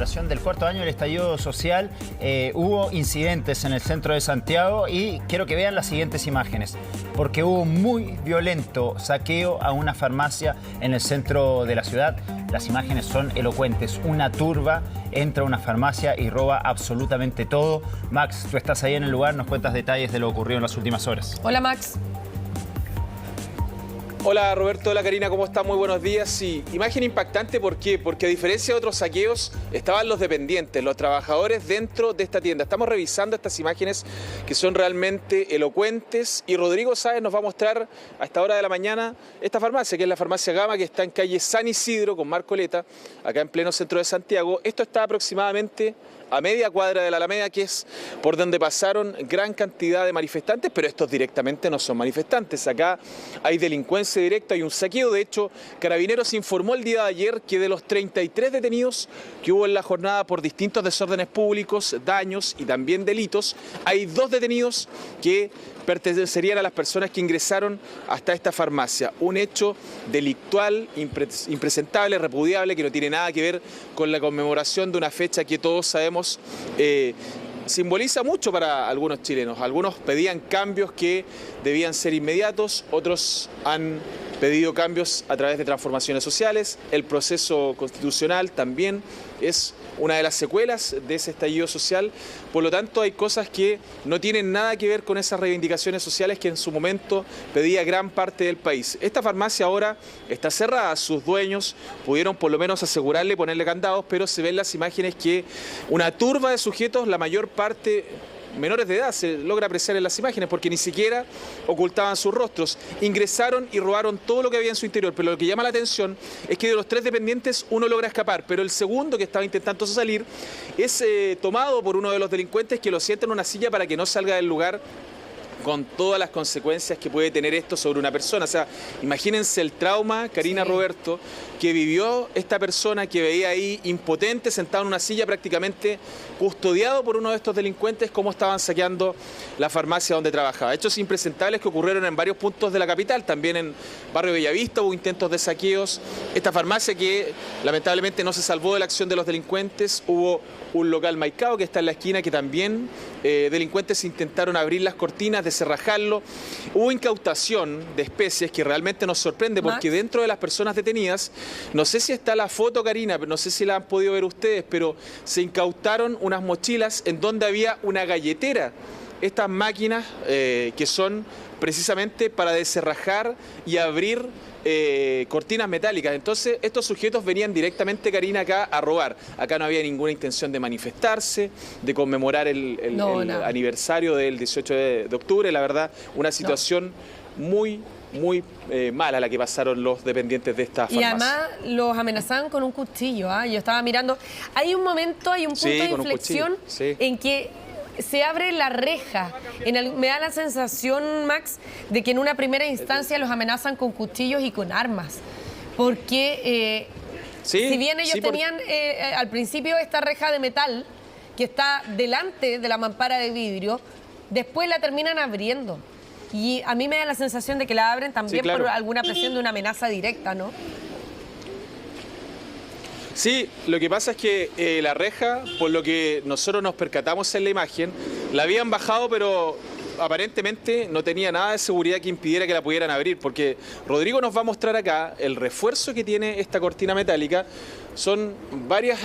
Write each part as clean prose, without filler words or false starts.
conmemoración del cuarto año del estallido social, hubo incidentes en el centro de Santiago y quiero que vean las siguientes imágenes, porque hubo un muy violento saqueo a una farmacia en el centro de la ciudad. Las imágenes son elocuentes. Una turba entra a una farmacia y roba absolutamente todo. Max, tú estás ahí en el lugar, nos cuentas detalles de lo ocurrido en las últimas horas. Hola, Max. Hola Roberto, hola Karina, ¿cómo están? Muy buenos días. Sí, imagen impactante, ¿por qué? Porque a diferencia de otros saqueos, estaban los dependientes, los trabajadores dentro de esta tienda. Estamos revisando estas imágenes que son realmente elocuentes y Rodrigo Sáez nos va a mostrar a esta hora de la mañana esta farmacia, que es la farmacia Gama, que está en calle San Isidro con Marcoleta, acá en pleno centro de Santiago. Esto está aproximadamente a media cuadra de la Alameda, que es por donde pasaron gran cantidad de manifestantes, pero estos directamente no son manifestantes. Acá hay delincuencia directa, hay un saqueo. De hecho, Carabineros informó el día de ayer que de los 33 detenidos que hubo en la jornada por distintos desórdenes públicos, daños y también delitos, hay 2 detenidos que pertenecerían a las personas que ingresaron hasta esta farmacia. Un hecho delictual, impresentable, repudiable, que no tiene nada que ver con la conmemoración de una fecha que todos sabemos simboliza mucho para algunos chilenos. Algunos pedían cambios que debían ser inmediatos, otros han pedido cambios a través de transformaciones sociales. El proceso constitucional también es una de las secuelas de ese estallido social. Por lo tanto, hay cosas que no tienen nada que ver con esas reivindicaciones sociales que en su momento pedía gran parte del país. Esta farmacia ahora está cerrada, sus dueños pudieron por lo menos asegurarle, ponerle candados, pero se ven las imágenes que una turba de sujetos, la mayor parte menores de edad, se logra apreciar en las imágenes porque ni siquiera ocultaban sus rostros, ingresaron y robaron todo lo que había en su interior. Pero lo que llama la atención es que de los 3 dependientes uno logra escapar, pero el segundo, que estaba intentando salir, es tomado por uno de los delincuentes, que lo sienta en una silla para que no salga del lugar, con todas las consecuencias que puede tener esto sobre una persona. O sea, imagínense el trauma, Karina, sí, Roberto, que vivió esta persona, que veía ahí impotente, sentado en una silla, prácticamente custodiado por uno de estos delincuentes, cómo estaban saqueando la farmacia donde trabajaba. Hechos impresentables que ocurrieron en varios puntos de la capital, también en Barrio Bellavista hubo intentos de saqueos. Esta farmacia que lamentablemente no se salvó de la acción de los delincuentes. Hubo un local Maicao que está en la esquina, que también delincuentes intentaron abrir las cortinas, deserrajarlo. Hubo incautación de especies que realmente nos sorprende, porque Max, dentro de las personas detenidas, no sé si está la foto, Karina, pero no sé si la han podido ver ustedes, pero se incautaron unas mochilas en donde había una galletera. Estas máquinas que son precisamente para deserrajar y abrir cortinas metálicas. Entonces estos sujetos venían directamente, Karina, acá a robar. Acá no había ninguna intención de manifestarse, de conmemorar el aniversario del 18 de octubre. La verdad, una situación muy mala la que pasaron los dependientes de esta farmacia. Y además los amenazaban con un cuchillo, ¿eh? Yo estaba mirando, hay un momento, hay un punto de inflexión en que se abre la reja. Me da la sensación, Max, de que en una primera instancia los amenazan con cuchillos y con armas. Porque si bien ellos tenían al principio esta reja de metal que está delante de la mampara de vidrio, después la terminan abriendo. Y a mí me da la sensación de que la abren también por alguna presión de una amenaza directa, ¿no? Sí, lo que pasa es que la reja, por lo que nosotros nos percatamos en la imagen, la habían bajado, pero aparentemente no tenía nada de seguridad que impidiera que la pudieran abrir, porque Rodrigo nos va a mostrar acá el refuerzo que tiene esta cortina metálica. Son varias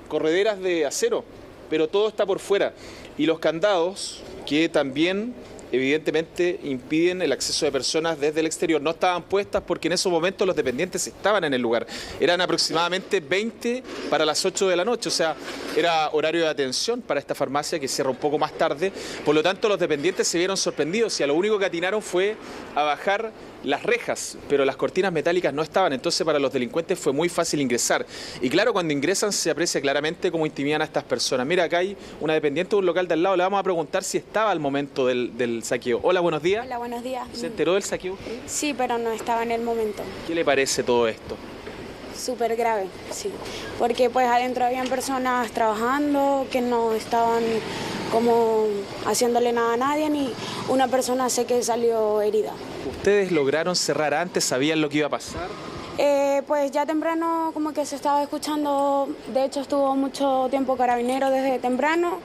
correderas de acero, pero todo está por fuera. Y los candados, que también evidentemente impiden el acceso de personas desde el exterior, no estaban puestas porque en esos momentos los dependientes estaban en el lugar. Eran aproximadamente 20 para las 8 de la noche, o sea, era horario de atención para esta farmacia que cierra un poco más tarde. Por lo tanto, los dependientes se vieron sorprendidos y a lo único que atinaron fue a bajar las rejas, pero las cortinas metálicas no estaban. Entonces para los delincuentes fue muy fácil ingresar. Y claro, cuando ingresan se aprecia claramente cómo intimidan a estas personas. Mira, acá hay una dependiente de un local de al lado, le vamos a preguntar si estaba al momento del saqueo. Hola, buenos días. Hola, buenos días. ¿Se enteró del saqueo? Sí, pero no estaba en el momento. ¿Qué le parece todo esto? Súper grave, sí. Porque pues adentro habían personas trabajando que no estaban como haciéndole nada a nadie, ni una persona sé que salió herida. ¿Ustedes lograron cerrar antes? ¿Sabían lo que iba a pasar? Pues ya temprano como que se estaba escuchando, de hecho estuvo mucho tiempo Carabineros desde temprano,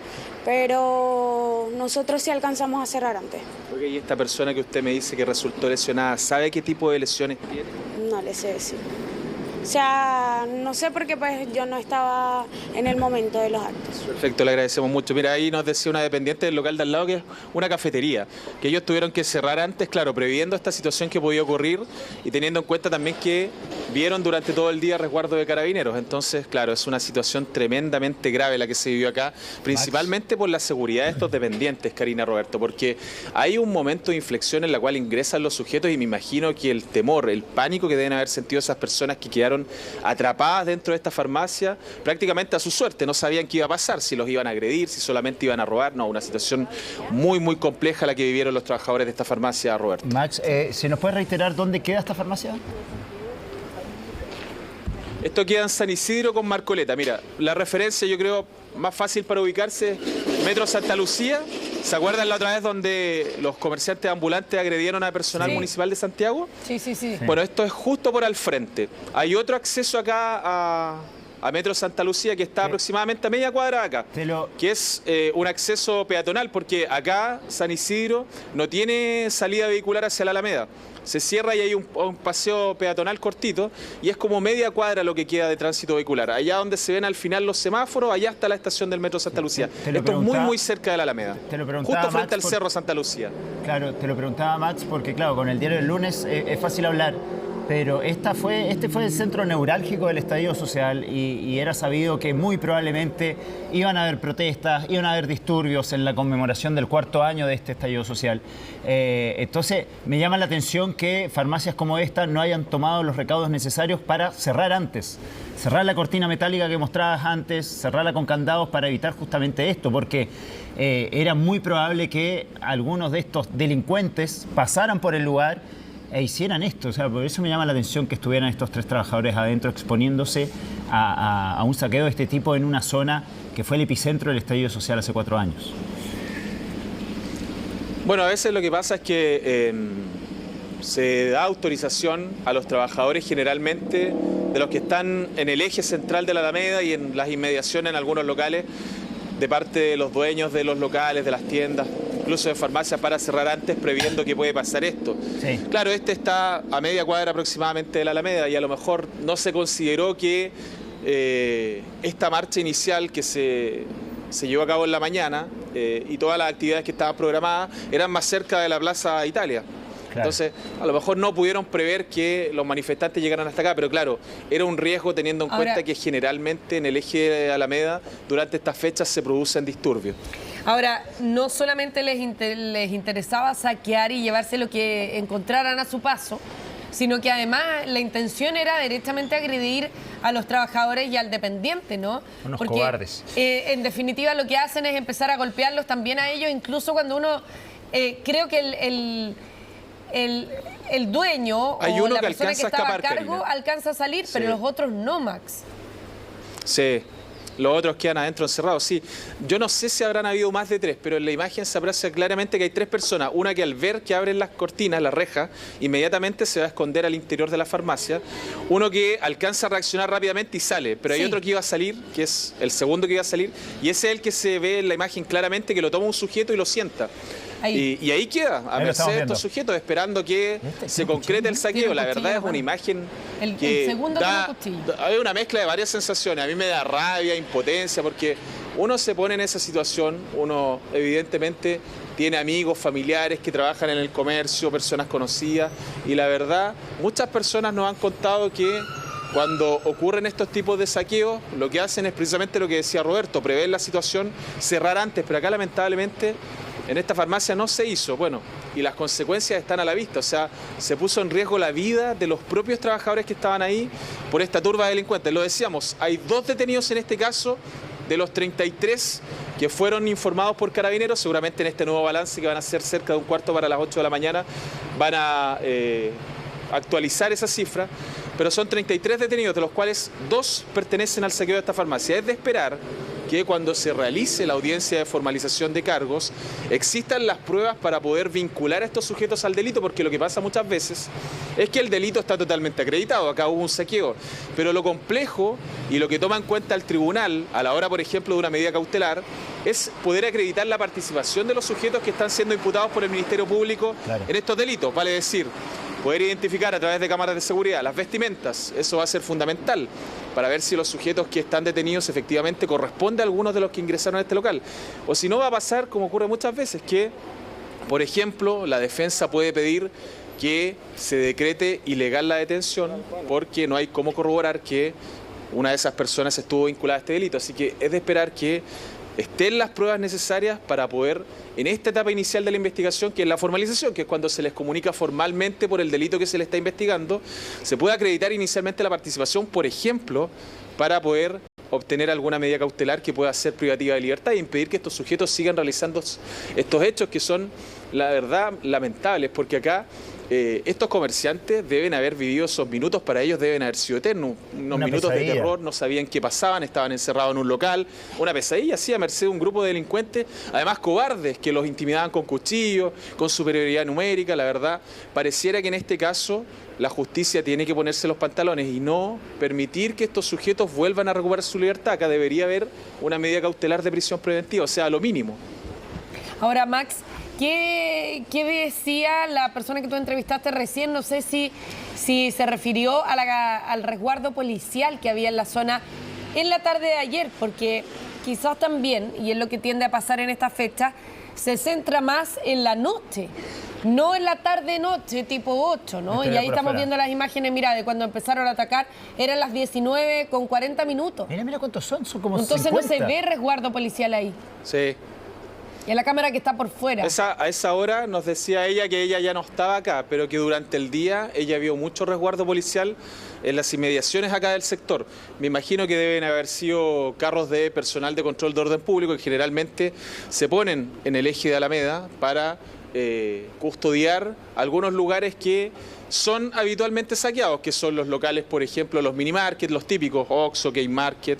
pero nosotros sí alcanzamos a cerrar antes. Oye, y esta persona que usted me dice que resultó lesionada, ¿sabe qué tipo de lesiones tiene? No le sé decir. O sea, no sé porque pues yo no estaba en el momento de los actos. Perfecto, le agradecemos mucho. Mira, ahí nos decía una dependiente del local de al lado que es una cafetería, que ellos tuvieron que cerrar antes, claro, previendo esta situación que podía ocurrir y teniendo en cuenta también que vieron durante todo el día resguardo de Carabineros. Entonces, claro, es una situación tremendamente grave la que se vivió acá, principalmente por la seguridad de estos dependientes, Karina, Roberto, porque hay un momento de inflexión en la cual ingresan los sujetos y me imagino que el temor, el pánico que deben haber sentido esas personas que quedaron atrapadas dentro de esta farmacia, prácticamente a su suerte, no sabían qué iba a pasar, si los iban a agredir, si solamente iban a robar, no, una situación muy, muy compleja la que vivieron los trabajadores de esta farmacia, Roberto. Max, ¿se nos puede reiterar dónde queda esta farmacia? Esto queda en San Isidro con Marcoleta. Mira, la referencia yo creo más fácil para ubicarse, Metro Santa Lucía. ¿Se acuerdan la otra vez donde los comerciantes ambulantes agredieron a personal municipal de Santiago? Sí. Bueno, esto es justo por al frente. Hay otro acceso acá a Metro Santa Lucía que está aproximadamente a media cuadra de acá, que es un acceso peatonal, porque acá San Isidro no tiene salida vehicular hacia la Alameda. Se cierra y hay un paseo peatonal cortito y es como media cuadra lo que queda de tránsito vehicular. Allá donde se ven al final los semáforos, allá está la estación del Metro Santa Lucía. Esto es muy, muy cerca de la Alameda. Justo frente al Cerro Santa Lucía. Claro, te lo preguntaba, Max, porque claro, con el diario del lunes es fácil hablar. Pero este fue el centro neurálgico del estallido social y era sabido que muy probablemente iban a haber protestas, iban a haber disturbios en la conmemoración del 4º año de este estallido social. Entonces, me llama la atención que farmacias como esta no hayan tomado los recaudos necesarios para cerrar antes. Cerrar la cortina metálica que mostrabas antes, cerrarla con candados para evitar justamente esto, porque era muy probable que algunos de estos delincuentes pasaran por el lugar e hicieran esto. O sea, por eso me llama la atención que estuvieran estos 3 trabajadores adentro exponiéndose a un saqueo de este tipo en una zona que fue el epicentro del estallido social hace 4 años. Bueno, a veces lo que pasa es que se da autorización a los trabajadores generalmente de los que están en el eje central de la Alameda y en las inmediaciones en algunos locales, de parte de los dueños de los locales, de las tiendas, incluso de farmacias, para cerrar antes, previendo que puede pasar esto. Sí. Claro, este está a media cuadra aproximadamente de la Alameda y a lo mejor no se consideró que esta marcha inicial que se llevó a cabo en la mañana y todas las actividades que estaban programadas eran más cerca de la Plaza Italia. Claro. Entonces, a lo mejor no pudieron prever que los manifestantes llegaran hasta acá, pero claro, era un riesgo teniendo en cuenta que generalmente en el eje de Alameda durante estas fechas se producen disturbios. Ahora, no solamente les interesaba saquear y llevarse lo que encontraran a su paso, sino que además la intención era directamente agredir a los trabajadores y al dependiente, ¿no? Unos cobardes. En definitiva, lo que hacen es empezar a golpearlos también a ellos, incluso cuando uno... creo que el dueño o la persona que estaba a cargo alcanza a salir, pero los otros no, Max. Sí, los otros quedan adentro encerrados, sí. Yo no sé si habrán habido más de 3, pero en la imagen se aprecia claramente que hay 3 personas. Una que al ver que abren las cortinas, la reja, inmediatamente se va a esconder al interior de la farmacia. Uno que alcanza a reaccionar rápidamente y sale, pero hay otro que iba a salir, que es el segundo que iba a salir, y ese es el que se ve en la imagen claramente, que lo toma un sujeto y lo sienta. Y ahí queda, a merced de estos sujetos, esperando que se concrete el saqueo. La verdad es una imagen que hay una mezcla de varias sensaciones. A mí me da rabia, impotencia, porque uno se pone en esa situación, uno evidentemente tiene amigos, familiares que trabajan en el comercio, personas conocidas, y la verdad, muchas personas nos han contado que cuando ocurren estos tipos de saqueos, lo que hacen es precisamente lo que decía Roberto, prever la situación, cerrar antes, pero acá lamentablemente en esta farmacia no se hizo. Bueno, y las consecuencias están a la vista, o sea, se puso en riesgo la vida de los propios trabajadores que estaban ahí por esta turba de delincuentes. Lo decíamos, hay 2 detenidos en este caso, de los 33 que fueron informados por Carabineros. Seguramente en este nuevo balance, que van a ser cerca de un cuarto para las 8 de la mañana, van a actualizar esa cifra, pero son 33 detenidos, de los cuales 2 pertenecen al saqueo de esta farmacia. Es de esperar que cuando se realice la audiencia de formalización de cargos existan las pruebas para poder vincular a estos sujetos al delito, porque lo que pasa muchas veces es que el delito está totalmente acreditado, acá hubo un saqueo, pero lo complejo y lo que toma en cuenta el tribunal a la hora, por ejemplo, de una medida cautelar es poder acreditar la participación de los sujetos que están siendo imputados por el Ministerio Público en estos delitos, vale decir, poder identificar a través de cámaras de seguridad las vestimentas, eso va a ser fundamental para ver si los sujetos que están detenidos efectivamente corresponden a algunos de los que ingresaron a este local. O si no, va a pasar, como ocurre muchas veces, que, por ejemplo, la defensa puede pedir que se decrete ilegal la detención porque no hay cómo corroborar que una de esas personas estuvo vinculada a este delito. Así que es de esperar que estén las pruebas necesarias para poder, en esta etapa inicial de la investigación, que es la formalización, que es cuando se les comunica formalmente por el delito que se le está investigando, se pueda acreditar inicialmente la participación, por ejemplo, para poder obtener alguna medida cautelar que pueda ser privativa de libertad e impedir que estos sujetos sigan realizando estos hechos que son, la verdad, lamentables, porque acá estos comerciantes deben haber vivido esos minutos, para ellos deben haber sido eternos, unos minutos de terror, no sabían qué pasaban, estaban encerrados en un local, una pesadilla así a merced de un grupo de delincuentes, además cobardes, que los intimidaban con cuchillos, con superioridad numérica. La verdad, pareciera que en este caso la justicia tiene que ponerse los pantalones y no permitir que estos sujetos vuelvan a recuperar su libertad. Acá debería haber una medida cautelar de prisión preventiva, o sea, lo mínimo. Ahora, Max, ¿qué decía la persona que tú entrevistaste recién? No sé si se refirió al resguardo policial que había en la zona en la tarde de ayer, porque quizás también, y es lo que tiende a pasar en esta fecha, se centra más en la noche, no en la tarde-noche, tipo 8, ¿no? Y ahí estamos viendo las imágenes, mira, de cuando empezaron a atacar, eran las 19:40. Mira cuántos son como entonces 50. No se ve resguardo policial ahí. Sí. Y en la cámara que está por fuera. A esa hora nos decía ella que ella ya no estaba acá, pero que durante el día ella vio mucho resguardo policial en las inmediaciones acá del sector. Me imagino que deben haber sido carros de personal de control de orden público que generalmente se ponen en el eje de Alameda para custodiar algunos lugares que son habitualmente saqueados, que son los locales, por ejemplo, los mini market, los típicos Oxxo, K-Market,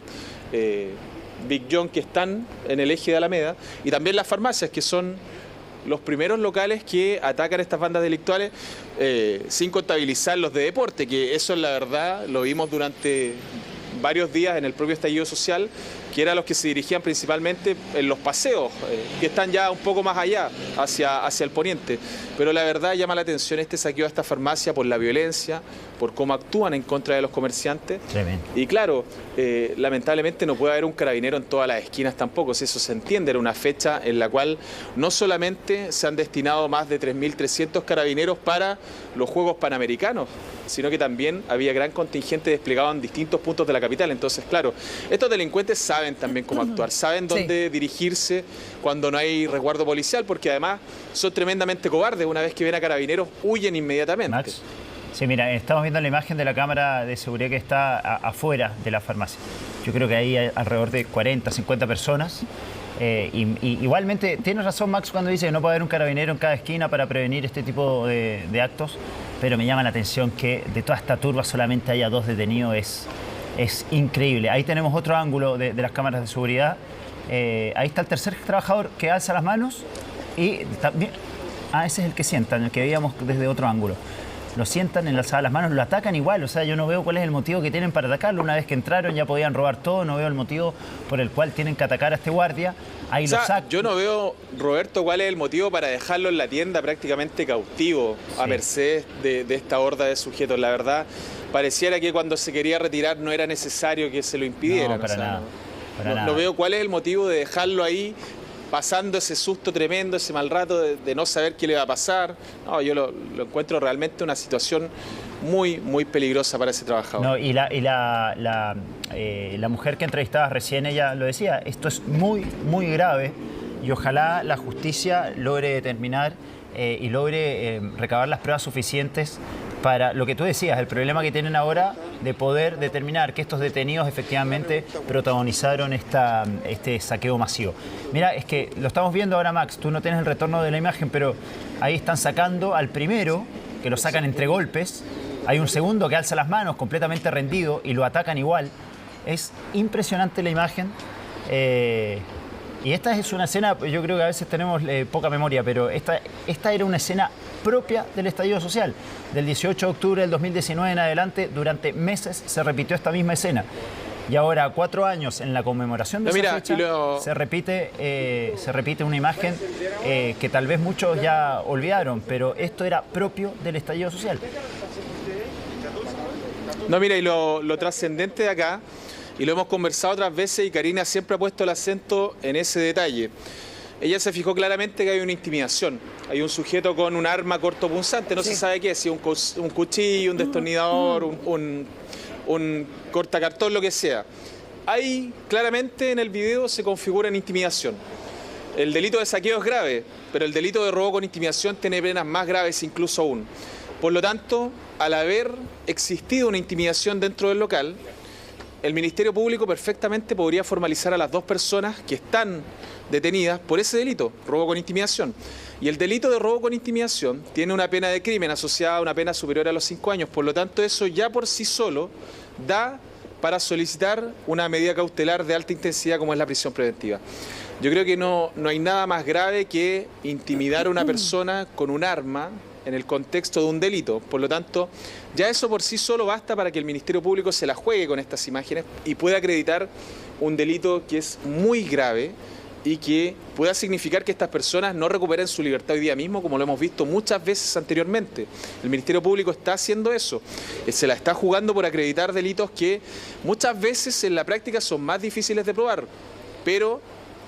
Big John, que están en el eje de Alameda, y también las farmacias, que son los primeros locales que atacan estas bandas delictuales, sin contabilizar los de deporte, que eso, la verdad, lo vimos durante varios días en el propio estallido social, que eran los que se dirigían principalmente en los paseos, que están ya un poco más allá, hacia el poniente. Pero la verdad llama la atención este saqueo a esta farmacia por la violencia, por cómo actúan en contra de los comerciantes. Tremendo. Y claro, lamentablemente no puede haber un carabinero en todas las esquinas tampoco, si eso se entiende. Era una fecha en la cual no solamente se han destinado más de 3.300 carabineros para los Juegos Panamericanos, sino que también había gran contingente desplegado en distintos puntos de la capital. Entonces, claro, estos delincuentes saben también cómo actuar, saben dónde dirigirse cuando no hay resguardo policial, porque además son tremendamente cobardes. Una vez que ven a carabineros, huyen inmediatamente. Max. Sí, mira, estamos viendo la imagen de la cámara de seguridad que está afuera de la farmacia. Yo creo que ahí hay alrededor de 40, 50 personas. Igualmente, tienes razón, Max, cuando dice que no puede haber un carabinero en cada esquina para prevenir este tipo de actos, pero me llama la atención que de toda esta turba solamente haya 2 detenidos. Es increíble. Ahí tenemos otro ángulo de las cámaras de seguridad. Ahí está el tercer trabajador que alza las manos y también... ese es el que sientan, el que veíamos desde otro ángulo. Lo sientan en la alzada de las manos, lo atacan igual. O sea, yo no veo cuál es el motivo que tienen para atacarlo. Una vez que entraron ya podían robar todo. No veo el motivo por el cual tienen que atacar a este guardia. Ahí lo sacan. Yo no veo, Roberto, cuál es el motivo para dejarlo en la tienda prácticamente cautivo, a merced de esta horda de sujetos. La verdad, pareciera que cuando se quería retirar no era necesario que se lo impidieran. No, para nada. No veo cuál es el motivo de dejarlo ahí, pasando ese susto tremendo, ese mal rato de no saber qué le va a pasar. No, yo lo encuentro realmente una situación muy, muy peligrosa para ese trabajador. No, y la mujer que entrevistabas recién, ella lo decía, esto es muy, muy grave y ojalá la justicia logre determinar y logre recabar las pruebas suficientes para lo que tú decías, el problema que tienen ahora de poder determinar que estos detenidos efectivamente protagonizaron este saqueo masivo. Mira, es que lo estamos viendo ahora, Max, tú no tienes el retorno de la imagen, pero ahí están sacando al primero, que lo sacan entre golpes, hay un segundo que alza las manos completamente rendido y lo atacan igual. Es impresionante la imagen. Y esta es una escena, yo creo que a veces tenemos poca memoria, pero esta era una escena propia del estallido social. Del 18 de octubre del 2019 en adelante, durante meses se repitió esta misma escena. Y ahora, 4 años en la conmemoración de esa fecha, se repite una imagen que tal vez muchos ya olvidaron, pero esto era propio del estallido social. No, mira, y lo trascendente de acá, y lo hemos conversado otras veces, y Karina siempre ha puesto el acento en ese detalle. Ella se fijó claramente que hay una intimidación. Hay un sujeto con un arma cortopunzante, no se sabe qué, si un cuchillo, un destornillador, un cortacartón, lo que sea. Ahí claramente en el video se configura en intimidación. El delito de saqueo es grave, pero el delito de robo con intimidación tiene penas más graves incluso aún. Por lo tanto, al haber existido una intimidación dentro del local, el Ministerio Público perfectamente podría formalizar a las 2 personas que están detenidas por ese delito, robo con intimidación. Y el delito de robo con intimidación tiene una pena de crimen asociada a una pena superior a los 5 años. Por lo tanto, eso ya por sí solo da para solicitar una medida cautelar de alta intensidad como es la prisión preventiva. Yo creo que no hay nada más grave que intimidar a una persona con un arma en el contexto de un delito. Por lo tanto, ya eso por sí solo basta para que el Ministerio Público se la juegue con estas imágenes y pueda acreditar un delito que es muy grave y que pueda significar que estas personas no recuperen su libertad hoy día mismo, como lo hemos visto muchas veces anteriormente. El Ministerio Público está haciendo eso, se la está jugando por acreditar delitos que muchas veces en la práctica son más difíciles de probar, pero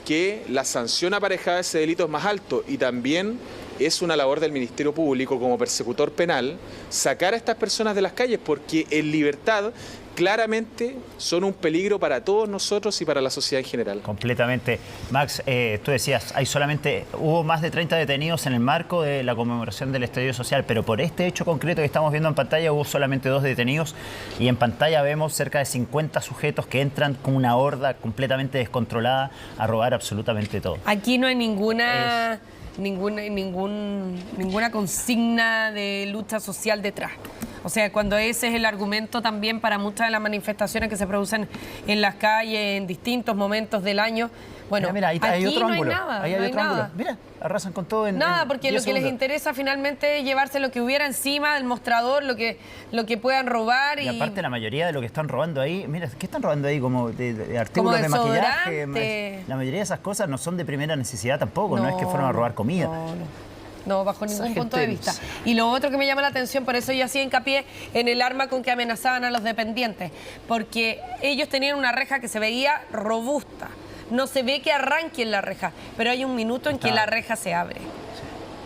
que la sanción aparejada de ese delito es más alto, y también es una labor del Ministerio Público como persecutor penal sacar a estas personas de las calles, porque en libertad claramente son un peligro para todos nosotros y para la sociedad en general. Completamente. Max, tú decías, hubo más de 30 detenidos en el marco de la conmemoración del estallido social, pero por este hecho concreto que estamos viendo en pantalla hubo solamente 2 detenidos, y en pantalla vemos cerca de 50 sujetos que entran con una horda completamente descontrolada a robar absolutamente todo. Aquí no hay ninguna consigna de lucha social detrás. O sea, cuando ese es el argumento también para muchas de las manifestaciones que se producen en las calles en distintos momentos del año. Bueno, mira, ahí hay otro ángulo. Ahí hay otro ángulo. Nada. Mira, arrasan con todo en nada, porque lo que les interesa finalmente es llevarse lo que hubiera encima del mostrador, lo que puedan robar. Y aparte la mayoría de lo que están robando ahí, mira, ¿qué están robando ahí? Como de artículos de maquillaje. La mayoría de esas cosas no son de primera necesidad tampoco, no es que fueron a robar comida. No, bajo ningún punto de vista. Y lo otro que me llama la atención, por eso yo hacía hincapié en el arma con que amenazaban a los dependientes, porque ellos tenían una reja que se veía robusta. No se ve que arranquen la reja, pero hay un minuto en que la reja se abre.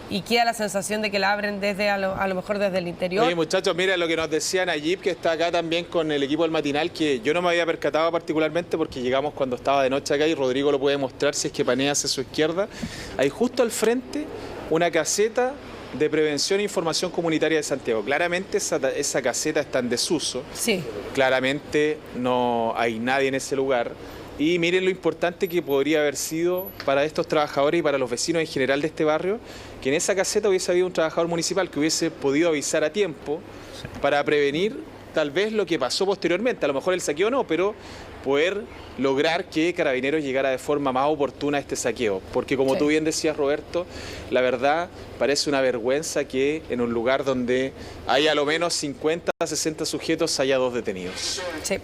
Y queda la sensación de que la abren desde a lo mejor desde el interior. Oye, muchachos, mira lo que nos decía Nayib, que está acá también con el equipo del matinal, que yo no me había percatado particularmente porque llegamos cuando estaba de noche acá, y Rodrigo lo puede mostrar si es que panea hacia su izquierda. Hay justo al frente una caseta de prevención e información comunitaria de Santiago. Claramente esa caseta está en desuso. Sí. Claramente no hay nadie en ese lugar. Y miren lo importante que podría haber sido para estos trabajadores y para los vecinos en general de este barrio, que en esa caseta hubiese habido un trabajador municipal que hubiese podido avisar a tiempo para prevenir tal vez lo que pasó posteriormente. A lo mejor el saqueo no, pero poder lograr que Carabineros llegara de forma más oportuna a este saqueo. Porque como tú bien decías, Roberto, la verdad parece una vergüenza que en un lugar donde hay a lo menos 50 a 60 sujetos haya 2 detenidos. Sí.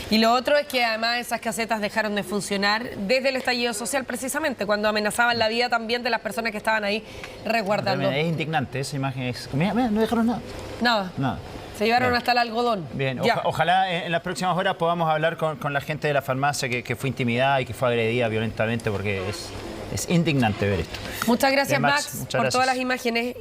Y lo otro es que además esas casetas dejaron de funcionar desde el estallido social, precisamente, cuando amenazaban la vida también de las personas que estaban ahí resguardando. Es indignante, esa imagen es... Mira, no dejaron nada. Nada. Se llevaron hasta el algodón. Bien, ojalá en las próximas horas podamos hablar con la gente de la farmacia que fue intimidada y que fue agredida violentamente, porque es indignante ver esto. Muchas gracias, Max, por todas las imágenes.